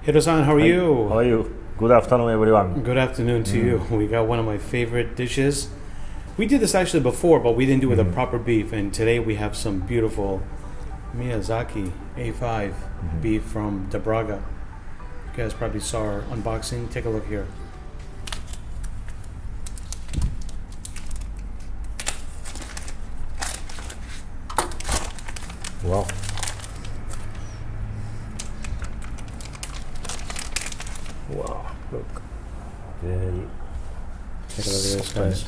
Hiro-san, how are you? How are you? Good afternoon, everyone. Good afternoon to you. We got one of my favorite dishes. We did this actually before, but we didn't do it with a proper beef. And today we have some beautiful Miyazaki A5 beef from De Braga. You guys probably saw our unboxing. Take a look here. Wow. Wow, look. Very Take a look at this, guys.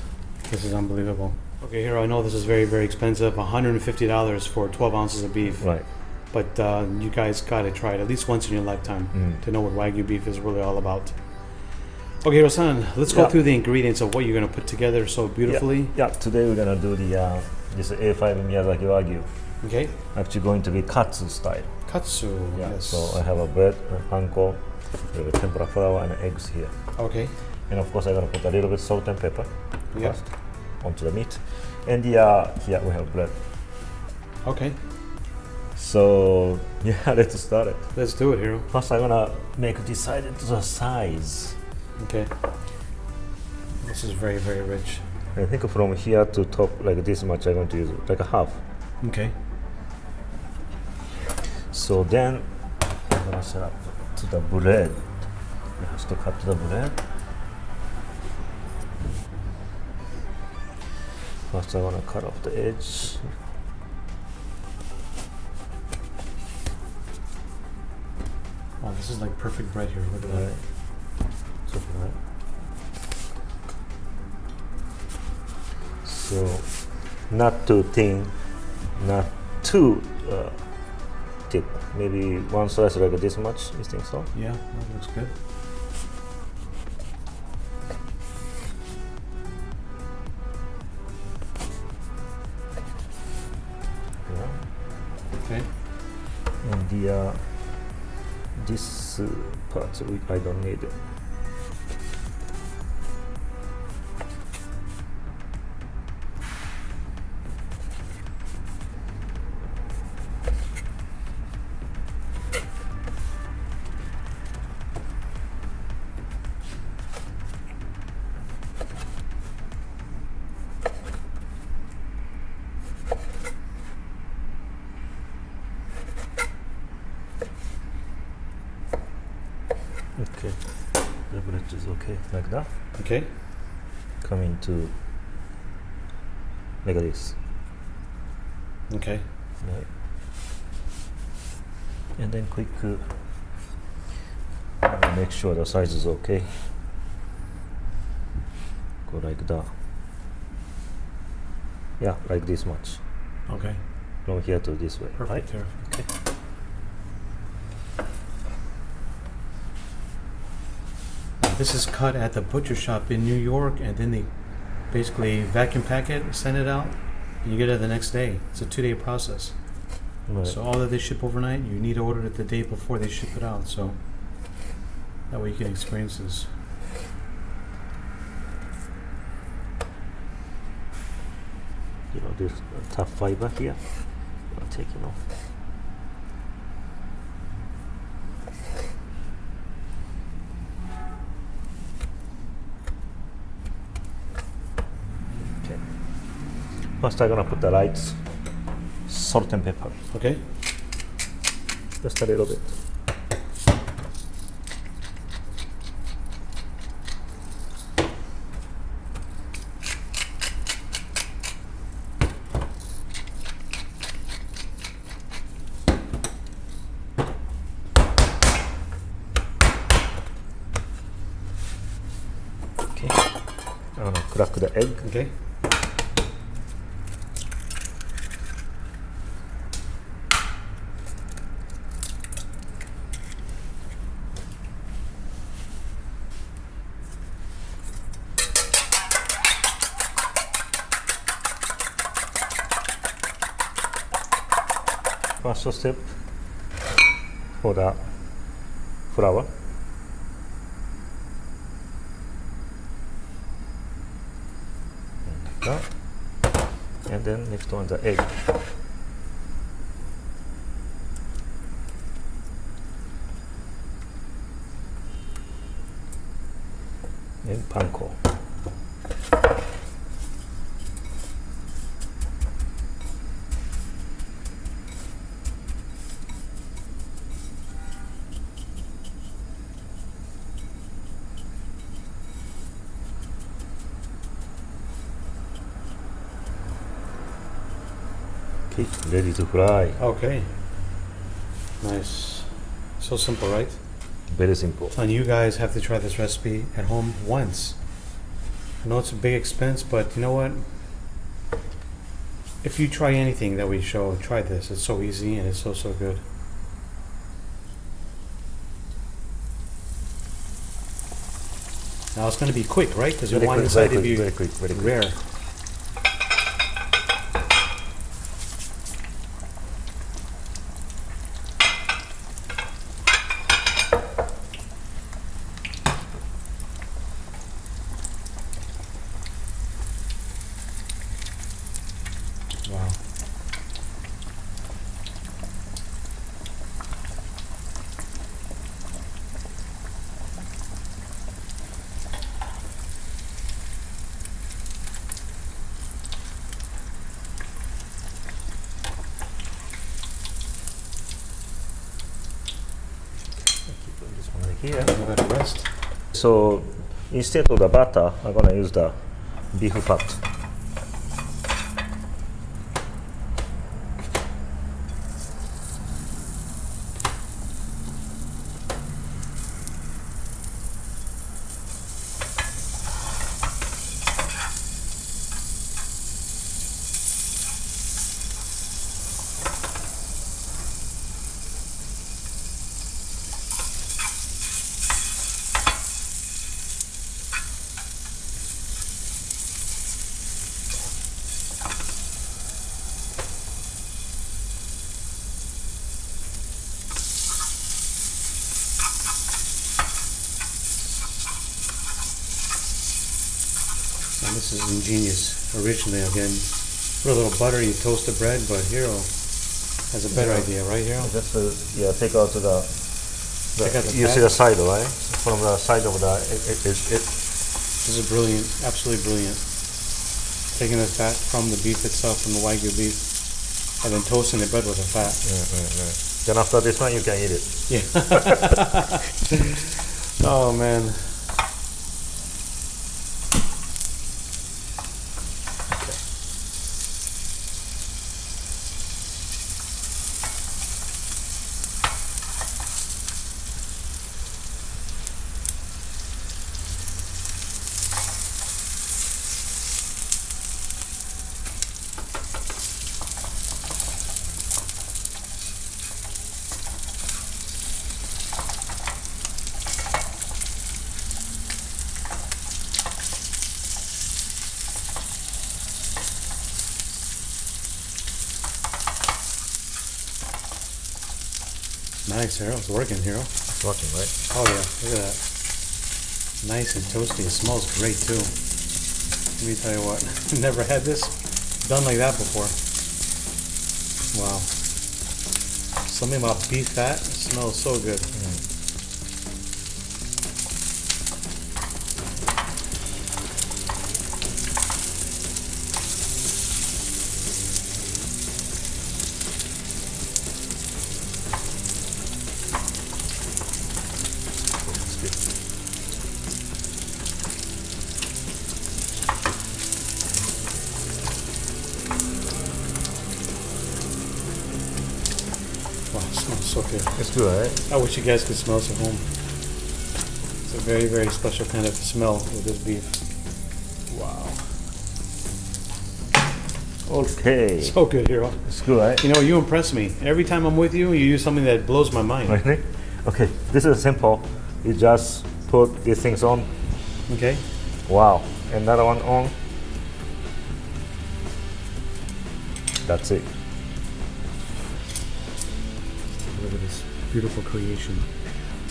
This is unbelievable. Okay, Hiro, I know this is very, very expensive. $150 for 12 ounces of beef. right. But you guys got to try it at least once in your lifetime to know what Wagyu beef is really all about. Okay, Hiro-san, let's go through the ingredients of what you're going to put together so beautifully. Yeah, today we're gonna do the this A5 Miyazaki Wagyu. Okay. Actually going to be katsu style. Katsu, Yeah, yes. so I have a bread, panko, with tempura flour and eggs here. Okay. And of course I'm gonna put a little bit salt and pepper Yeah. first onto the meat. And here we have bread. Okay. So yeah, let's start it. Let's do it, Hiro. First I'm gonna decide the size. Okay. This is very, very rich. I think from here to top like this much I'm going to use like a half. Okay. So then I'm gonna set up to the bread. I have to cut the bread. First I wanna cut off the edge. Oh, this is like perfect bread here. Look at that. Right. Super, right? So not too thin, not too thick. Maybe one slice like this much. You think so? Yeah, that looks good. Yeah. Okay. And the this part I don't need it. Okay, the bread is okay like that. Okay. Coming to like this, Okay. right? And then quick make sure the size is okay. Go like that. Yeah, like this much. Okay. From here to this way. Perfect here. Okay. This is cut at the butcher shop in New York, and then they basically vacuum pack it, send it out, and you get it the next day. It's a 2-day process. Right. So all that they ship overnight, you need to order it the day before they ship it out. So that way you can experience this. You know this tough fiber here. I'm taking off. Okay. First I'm gonna put the light salt and pepper. Okay. Just a little bit. Okay. I'm gonna crack the egg. Okay. First step for the flour. Like that. And then next one the egg. and panko. Okay, ready to fry. Okay. Nice. So simple, right? Very simple. And you guys have to try this recipe at home once. I know it's a big expense, but you know what? If you try anything that we show, try this. It's so easy and it's so good. Now it's going to be quick, right? Because you Very want quick, inside very to be quick, very quick, very quick. rare. Wow. This one right here. You gotta rest. So instead of the butter, I'm gonna use the beef fat. And this is ingenious. Originally, again, put a little butter, you toast the bread, but Hiro has a better idea, right, Hiro? Just yeah, take out the Take out the you fat. see the side, right? From the side of the This is brilliant, absolutely brilliant. Taking the fat from the beef itself, from the Wagyu beef, and then toasting the bread with the fat. yeah. Then after this one, you can eat it. Yeah. Oh man. Nice, Hiro. It's working, Hiro. It's working, right? Oh yeah, look at that. Nice and toasty. It smells great too. Let me tell you what, never had this done like that before. Wow. Something about beef fat, it smells so good. Wow, it smells so good. It's good, right? I wish you guys could smell this at home. It's a very special kind of smell with this beef. Wow. Okay. So good, Hiro. It's good, right? You know, you impress me. Every time I'm with you, you use something that blows my mind. Really? Okay, this is simple. You just put these things on. Okay? Wow. Another one on. That's it. Look at this beautiful creation.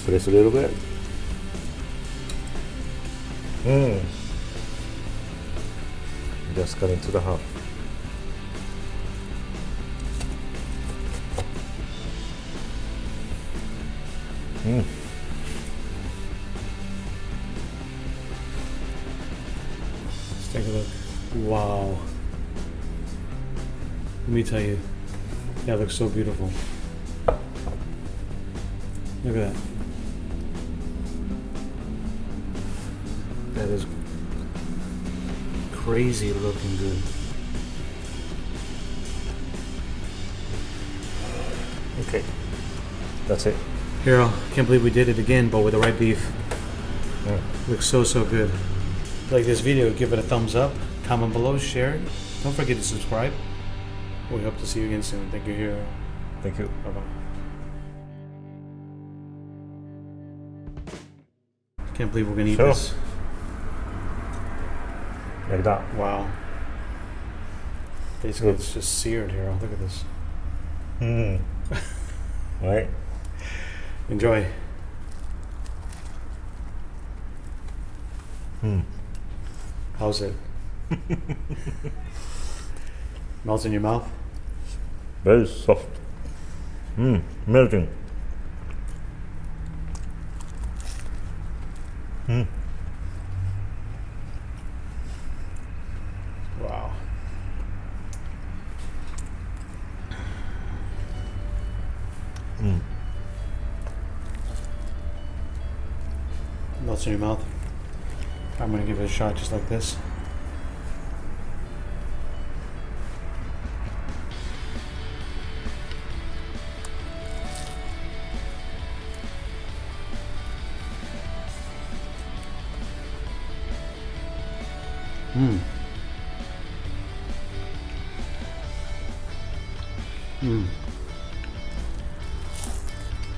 Press a little bit. Just cut into the half. Wow. Let me tell you, that looks so beautiful. Look at that. That is crazy looking good. Okay, that's it. Hiro, can't believe we did it again, but with the right beef. Mm. Looks so good. If you like this video, give it a thumbs up, comment below, share it. Don't forget to subscribe. We hope to see you again soon. Thank you, Hiro. Thank you. Bye-bye. Can't believe we're gonna eat Sure. this. Like that. Wow. Basically, Good. it's just seared, Hiro. Look at this. Mm. Right. Enjoy. Mm. How's it? Melts in your mouth? Very soft. Melting. Wow. Melts in your mouth. I'm gonna give it a shot just like this.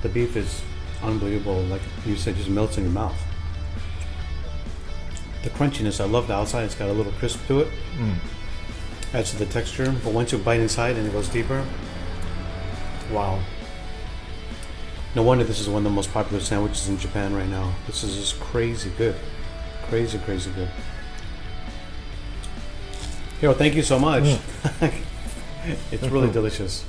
The beef is unbelievable. Like you said, just melts in your mouth. The crunchiness, I love the outside. It's got a little crisp to it. Adds to the texture. But once you bite inside and it goes deeper, wow. No wonder this is one of the most popular sandwiches in Japan right now. This is just crazy good. Crazy good. Hiro, thank you so much. It's really delicious.